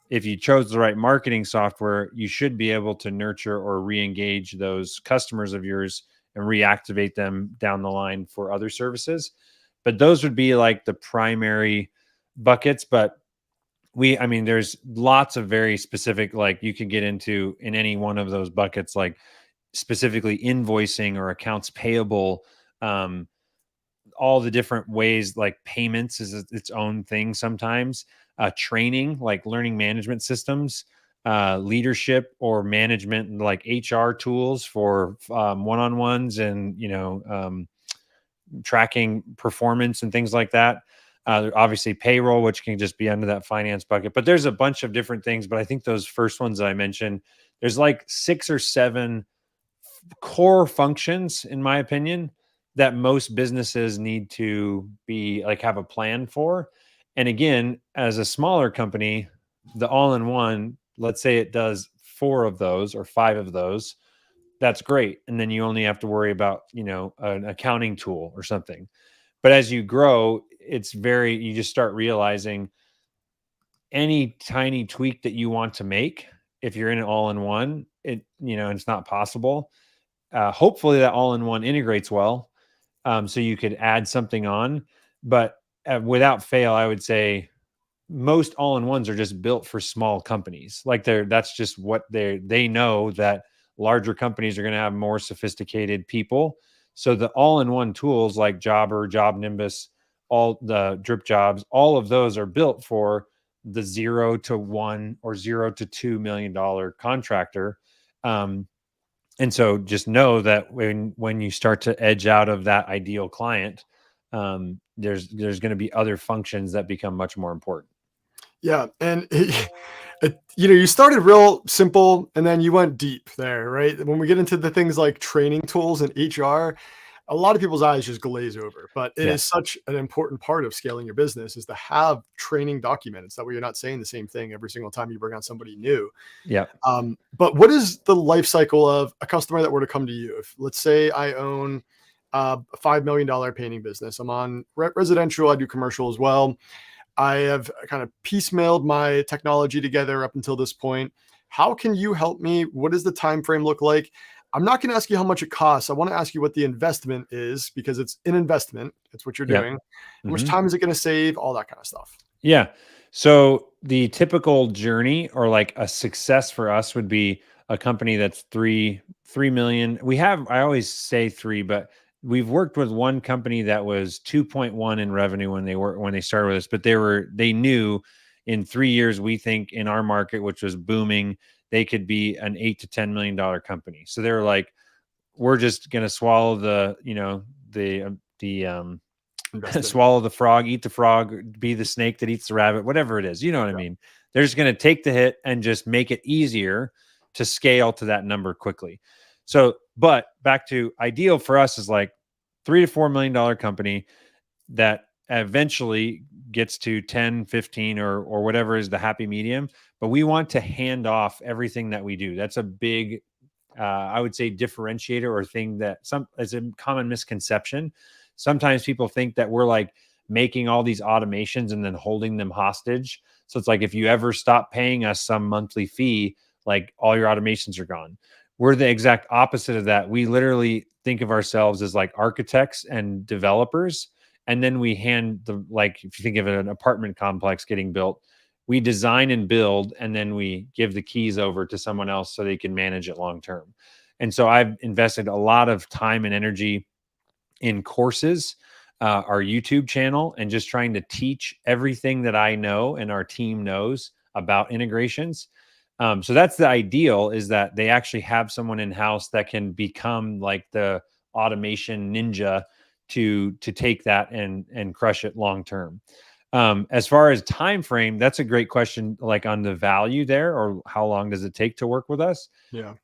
if you chose the right marketing software, you should be able to nurture or re-engage those customers of yours and reactivate them down the line for other services. But those would be like the primary buckets. But there's lots of very specific, like you could get into in any one of those buckets, like specifically invoicing or accounts payable, all the different ways, like payments is its own thing sometimes, training, like learning management systems, leadership or management, like HR tools for one-on-ones and, tracking performance and things like that. Obviously payroll, which can just be under that finance bucket, but there's a bunch of different things. But I think those first ones that I mentioned, there's like 6 or 7 core functions, in my opinion, that most businesses need to be like have a plan for. And again, as a smaller company, the all-in-one, let's say it does 4 of those or 5 of those, that's great. And then you only have to worry about, an accounting tool or something. But as you grow, you just start realizing any tiny tweak that you want to make, if you're in an all-in-one, it's not possible. Hopefully that all-in-one integrates well, so you could add something on. But without fail, I would say most all-in-ones are just built for small companies. Like that's just what they know that larger companies are going to have more sophisticated people. So the all-in-one tools like Jobber, Job Nimbus, all the drip jobs, all of those are built for the 0 to 1 or 0 to $2 million contractor. And so just know that when you start to edge out of that ideal client, there's going to be other functions that become much more important. Yeah. And you started real simple and then you went deep there, right? When we get into the things like training tools and HR, a lot of people's eyes just glaze over, but it is Yes. such an important part of scaling your business is to have training documented. So that way you're not saying the same thing every single time you bring on somebody new. Yeah. But what is the life cycle of a customer that were to come to you? If let's say I own a $5 million painting business, I'm on residential, I do commercial as well. I have kind of piecemealed my technology together up until this point. How can you help me? What does the time frame look like? I'm not going to ask you how much it costs. I want to ask you what the investment is because it's an investment. It's what you're Yep. doing. How much Mhm. time is it going to save? All that kind of stuff. Yeah. So the typical journey or like a success for us would be a company that's 3 million. I always say three, but we've worked with one company that was 2.1 in revenue when they started with us, but they knew in 3 years, we think in our market, which was booming, they could be an $8 to $10 million company. So they were like, we're just going to swallow the Invest in it. swallow the frog, eat the frog, be the snake that eats the rabbit, whatever it is. You know what I Yeah. mean? They're just going to take the hit and just make it easier to scale to that number quickly. So, but back to ideal for us is like $3 to $4 million company that eventually gets to 10, 15, or whatever is the happy medium. But we want to hand off everything that we do. That's a big, I would say, differentiator or thing that is a common misconception. Sometimes people think that we're like making all these automations and then holding them hostage. So it's like if you ever stop paying us some monthly fee, like all your automations are gone. We're the exact opposite of that. We literally think of ourselves as like architects and developers. And then we like, if you think of an apartment complex getting built, we design and build, and then we give the keys over to someone else so they can manage it long term. And so I've invested a lot of time and energy in courses, our YouTube channel, and just trying to teach everything that I know and our team knows about integrations. So that's the ideal, is that they actually have someone in house that can become like the automation ninja to take that and crush it long term. As far as time frame, that's a great question, like on the value there, or how long does it take to work with us? Yeah.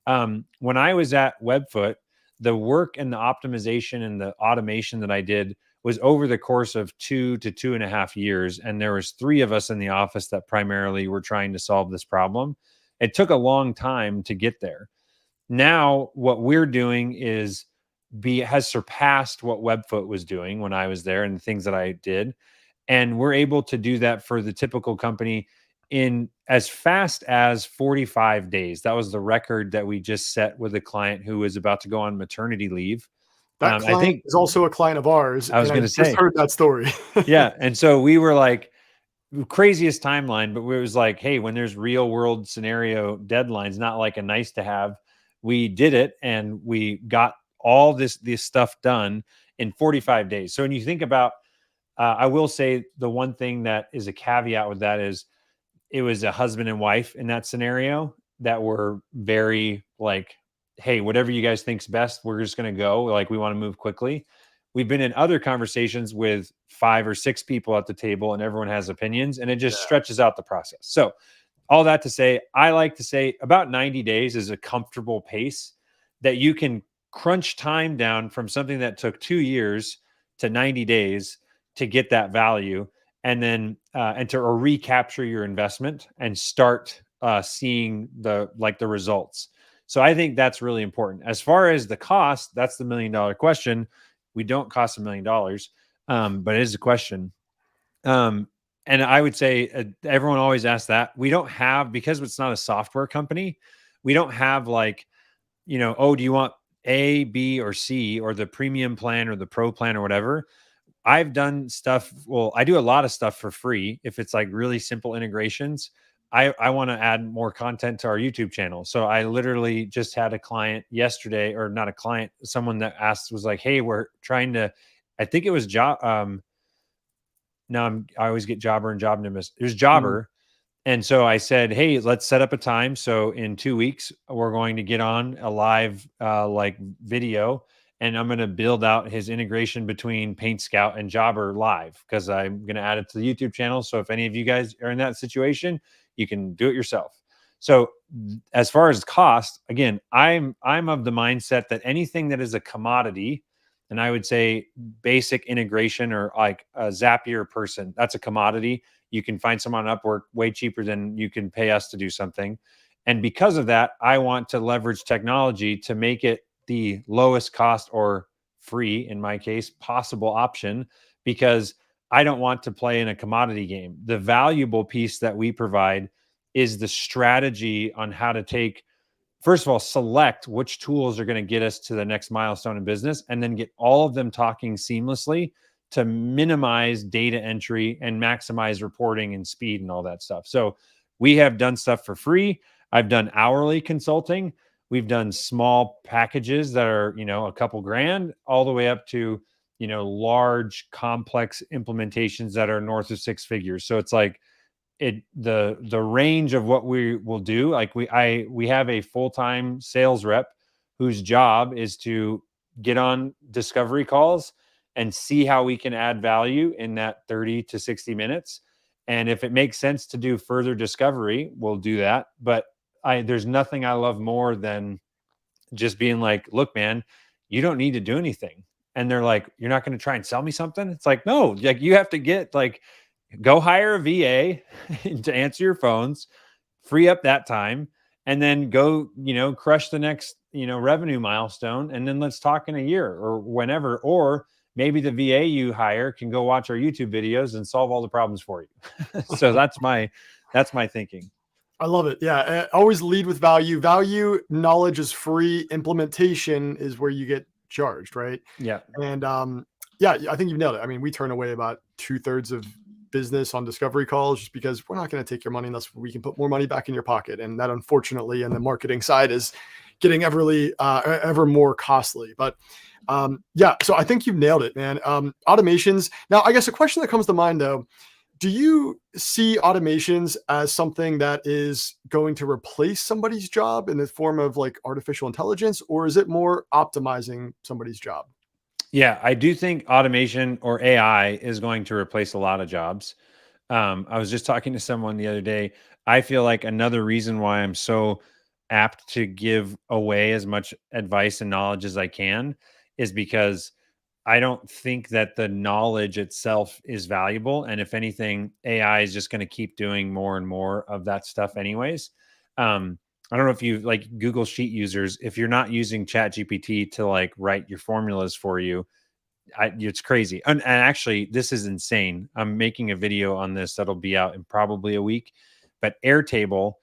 When I was at Webfoot, the work and the optimization and the automation that I did was over the course of 2 to 2.5 years. And there was three of us in the office that primarily were trying to solve this problem. It took a long time to get there. Now, what we're doing has surpassed what Webfoot was doing when I was there and the things that I did. And we're able to do that for the typical company in as fast as 45 days. That was the record that we just set with a client who was about to go on maternity leave. That I client think is also a client of ours, I was and I going to just say, heard that story. yeah. And so we were like, craziest timeline, but it was like, hey, when there's real world scenario deadlines, not like a nice to have, we did it and we got all this stuff done in 45 days. So when you think about, I will say the one thing that is a caveat with that is it was a husband and wife in that scenario that were very like, hey, whatever you guys think's best, we're just going to go. Like, we want to move quickly. We've been in other conversations with 5 or 6 people at the table and everyone has opinions, and it just Yeah. stretches out the process. So all that to say, I like to say about 90 days is a comfortable pace that you can crunch time down from something that took 2 years to 90 days to get that value, and then or recapture your investment and start seeing the results. So I think that's really important. As far as the cost, that's the $1 million question. We don't cost $1 million, but it is a question. And I would say everyone always asks that. We don't have, because it's not a software company, we don't have like, oh, do you want A, B, or C, or the premium plan or the pro plan or whatever? I've done stuff. Well, I do a lot of stuff for free. If it's like really simple integrations, I want to add more content to our YouTube channel. So I literally just had a client yesterday, or not a client, someone that was like, hey, we're trying to, I think it was no, I always get Jobber and Jobnimus. There's Jobber. And so I said, hey, let's set up a time. So in 2 weeks, we're going to get on a live like video, and I'm going to build out his integration between Paint Scout and Jobber live, because I'm going to add it to the YouTube channel. So if any of you guys are in that situation, you can do it yourself. So as far as cost, again, I'm of the mindset that anything that is a commodity And I would say basic integration, or like a Zapier person, that's a commodity. You can find someone on Upwork way cheaper than you can pay us to do something. And because of that, I want to leverage technology to make it the lowest cost, or free, in my case, possible option, because I don't want to play in a commodity game. The valuable piece that we provide is the strategy on how to take, first of all, select which tools are going to get us to the next milestone in business, and then get all of them talking seamlessly to minimize data entry and maximize reporting and speed and all that stuff. So we have done stuff for free. I've done hourly consulting. We've done small packages that are, a couple grand, all the way up to, large complex implementations that are north of six figures. So it's like, the range of what we will do. Like we have a full-time sales rep whose job is to get on discovery calls and see how we can add value in that 30 to 60 minutes. And if it makes sense to do further discovery, we'll do that. But there's nothing I love more than just being like, look, man, you don't need to do anything. And they're like, you're not going to try and sell me something? It's like, no, like you have to go hire a VA to answer your phones, free up that time, and then go, crush the next, revenue milestone. And then let's talk in a year or whenever. Or maybe the VA you hire can go watch our YouTube videos and solve all the problems for you. So that's my thinking. I love it. Yeah. Always lead with value. Value, knowledge is free. Implementation is where you get charged, right? Yeah. And yeah, I think you've nailed it. I mean, we turn away about 2/3 of business on discovery calls just because we're not going to take your money unless we can put more money back in your pocket. And that, unfortunately, in the marketing side is getting ever more costly. But yeah, so I think you've nailed it, man. Automations. Now, I guess a question that comes to mind, though, do you see automations as something that is going to replace somebody's job in the form of like artificial intelligence, or is it more optimizing somebody's job? Yeah, I do think automation or AI is going to replace a lot of jobs. I was just talking to someone the other day. I feel like another reason why I'm so apt to give away as much advice and knowledge as I can is because I don't think that the knowledge itself is valuable. And if anything, AI is just going to keep doing more and more of that stuff anyways. I don't know if you like Google Sheet users, if you're not using Chat GPT to like write your formulas for you, it's crazy. And actually, this is insane. I'm making a video on this that'll be out in probably a week. But Airtable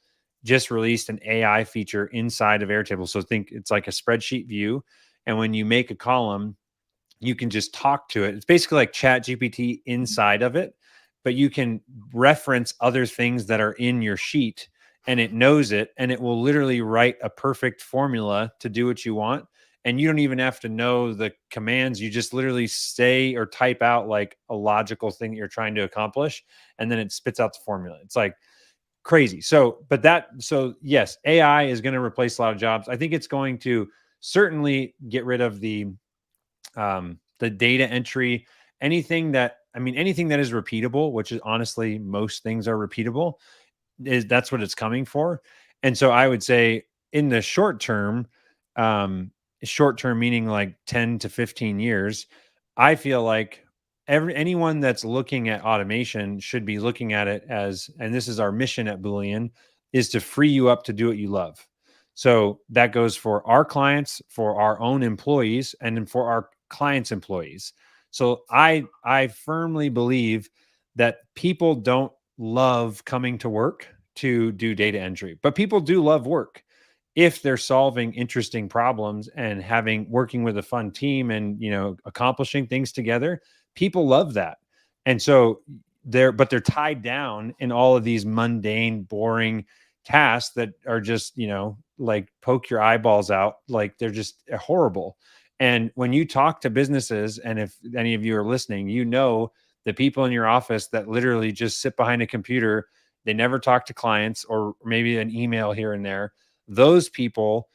just released an AI feature inside of Airtable. So think it's like a spreadsheet view. And when you make a column, you can just talk to it. It's basically like Chat GPT inside of it, but you can reference other things that are in your sheet, and it knows it, and it will literally write a perfect formula to do what you want. And you don't even have to know the commands. You just literally say or type out like a logical thing that you're trying to accomplish, and then it spits out the formula. It's like crazy. So yes, AI is going to replace a lot of jobs. I think it's going to certainly get rid of the data entry, anything that is repeatable, which is honestly, most things are repeatable, that's what it's coming for. And so I would say in the short term meaning like 10 to 15 years, I feel like anyone that's looking at automation should be looking at it as, and this is our mission at Boolean, is to free you up to do what you love. So that goes for our clients, for our own employees, and then for our clients' employees. So I firmly believe that people don't love coming to work to do data entry, but people do love work if they're solving interesting problems and working with a fun team and accomplishing things together. People love that. And so they're tied down in all of these mundane, boring tasks that are just like poke your eyeballs out, like they're just horrible. And when you talk to businesses, and if any of you are listening, the people in your office that literally just sit behind a computer, they never talk to clients, or maybe an email here and there. Those people,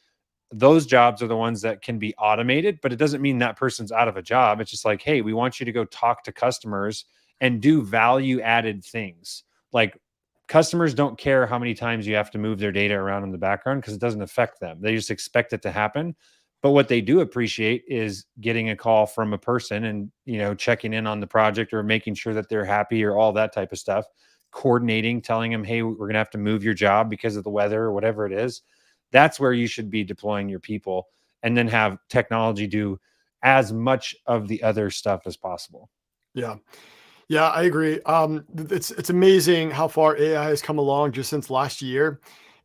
those jobs are the ones that can be automated, but it doesn't mean that person's out of a job. It's just like, hey, we want you to go talk to customers and do value added things. Like, customers don't care how many times you have to move their data around in the background because it doesn't affect them. They just expect it to happen. But what they do appreciate is getting a call from a person and, checking in on the project or making sure that they're happy or all that type of stuff, coordinating, telling them, hey, we're going to have to move your job because of the weather or whatever it is. That's where you should be deploying your people, and then have technology do as much of the other stuff as possible. Yeah. Yeah, I agree. It's amazing how far AI has come along just since last year.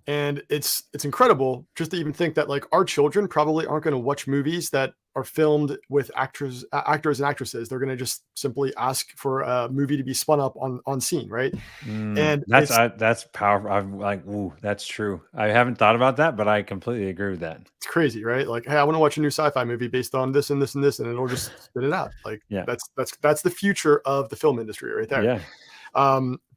And it's incredible just to even think that like our children probably aren't going to watch movies that are filmed with actors and actresses. They're going to just simply ask for a movie to be spun up on scene, right? And That's powerful. I'm like, ooh, that's true. I haven't thought about that, but I completely agree with that. it's crazy, right? Like, hey, I want to watch a new sci-fi movie based on this and this and this, and it'll just spit it out. Like Yeah. that's the future of the film industry right there. Yeah.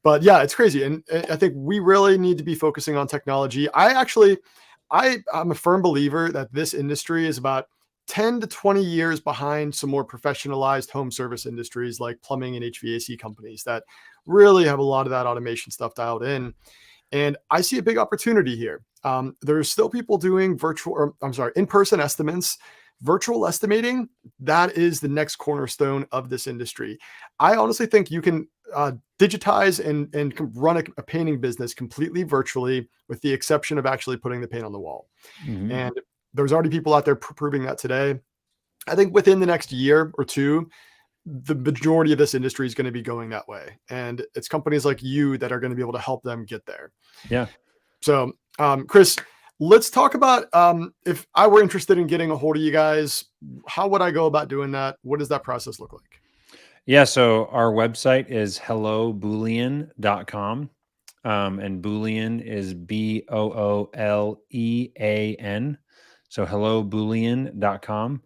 But yeah, it's crazy. And I think we really need to be focusing on technology. I'm a firm believer that this industry is about 10 to 20 years behind some more professionalized home service industries like plumbing and HVAC companies that really have a lot of that automation stuff dialed in. And I see a big opportunity here. There's still people doing in-person estimates. Virtual estimating, that is the next cornerstone of this industry. I honestly think you can digitize and run a painting business completely virtually, with the exception of actually putting the paint on the wall. Mhm. And there's already people out there proving that today. I think within the next year or two, the majority of this industry is going to be going that way. And it's companies like you that are going to be able to help them get there. Yeah. So, Chris, let's talk about if I were interested in getting a hold of you guys, how would I go about doing that? What does that process look like? Yeah. So our website is helloboolean.com. And Boolean is Boolean. So helloboolean.com.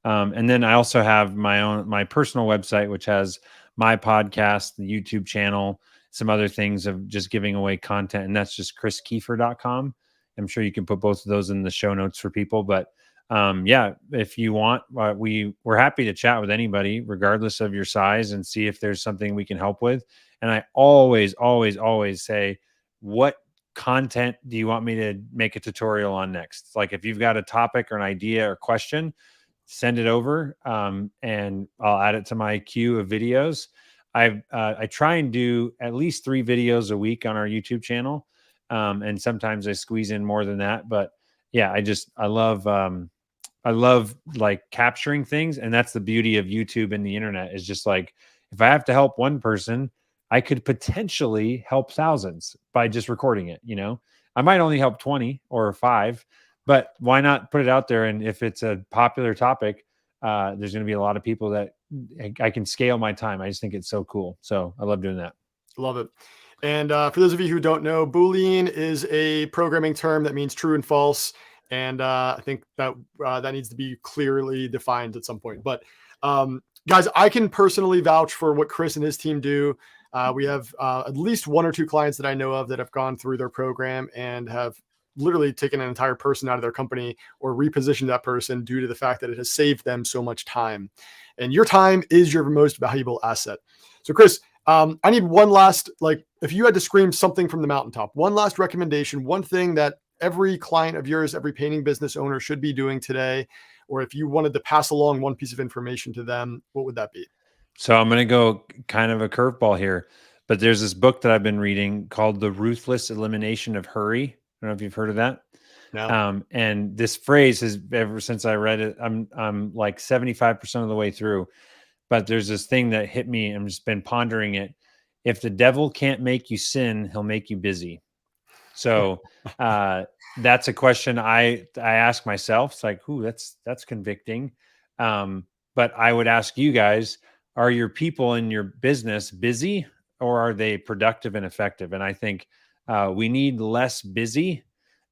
And then I also have my personal website, which has my podcast, the YouTube channel, some other things of just giving away content. And that's just chriskiefer.com. I'm sure you can put both of those in the show notes for people. But yeah, if you want, we're happy to chat with anybody, regardless of your size, and see if there's something we can help with. And I always, always, always say, what content do you want me to make a tutorial on next? Like if you've got a topic or an idea or question, send it over, and I'll add it to my queue of videos. I try and do at least 3 videos a week on our YouTube channel. And sometimes I squeeze in more than that, but yeah, I love like capturing things. And that's the beauty of YouTube and the internet, is just like, if I have to help one person, I could potentially help thousands by just recording it. I might only help 20 or 5, but why not put it out there? And if it's a popular topic, there's going to be a lot of people that I can scale my time. I just think it's so cool. So I love doing that. Love it. And for those of you who don't know, Boolean is a programming term that means true and false. And I think that that needs to be clearly defined at some point. But guys, I can personally vouch for what Chris and his team do. We have at least 1 or 2 clients that I know of that have gone through their program and have literally taken an entire person out of their company or repositioned that person due to the fact that it has saved them so much time. And your time is your most valuable asset. So Chris, I need one last, like, if you had to scream something from the mountaintop, one last recommendation, one thing that every client of yours, every painting business owner should be doing today, or if you wanted to pass along one piece of information to them, what would that be? So I'm going to go kind of a curveball here, but there's this book that I've been reading called The Ruthless Elimination of Hurry. I don't know if you've heard of that. No. And this phrase has, ever since I read it, I'm like 75% of the way through, but there's this thing that hit me. I've just been pondering it. If the devil can't make you sin, he'll make you busy. So that's a question I ask myself. It's like, ooh, that's convicting. But I would ask you guys, are your people in your business busy, or are they productive and effective? And I think we need less busy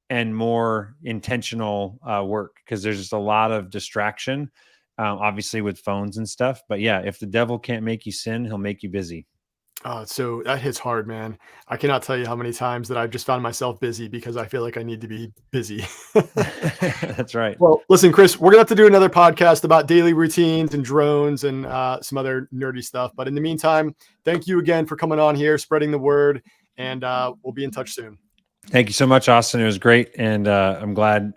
and more intentional work, because there's just a lot of distraction, obviously with phones and stuff. But yeah, if the devil can't make you sin, he'll make you busy. So that hits hard, man. I cannot tell you how many times that I've just found myself busy because I feel like I need to be busy. That's right. Well, listen, Chris, we're going to have to do another podcast about daily routines and drones and some other nerdy stuff. But in the meantime, thank you again for coming on here, spreading the word, and we'll be in touch soon. Thank you so much, Austin. It was great. And I'm glad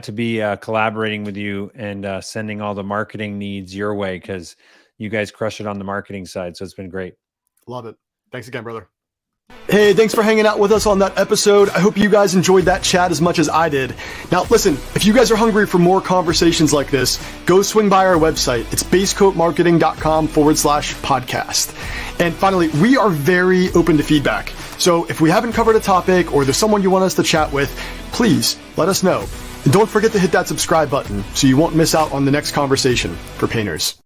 to be collaborating with you and sending all the marketing needs your way, because you guys crush it on the marketing side. So it's been great. Love it. Thanks again, brother. Hey, thanks for hanging out with us on that episode. I hope you guys enjoyed that chat as much as I did. Now, listen, if you guys are hungry for more conversations like this, go swing by our website. It's basecoatmarketing.com/podcast. And finally, we are very open to feedback. So if we haven't covered a topic or there's someone you want us to chat with, please let us know. And don't forget to hit that subscribe button so you won't miss out on the next conversation for painters.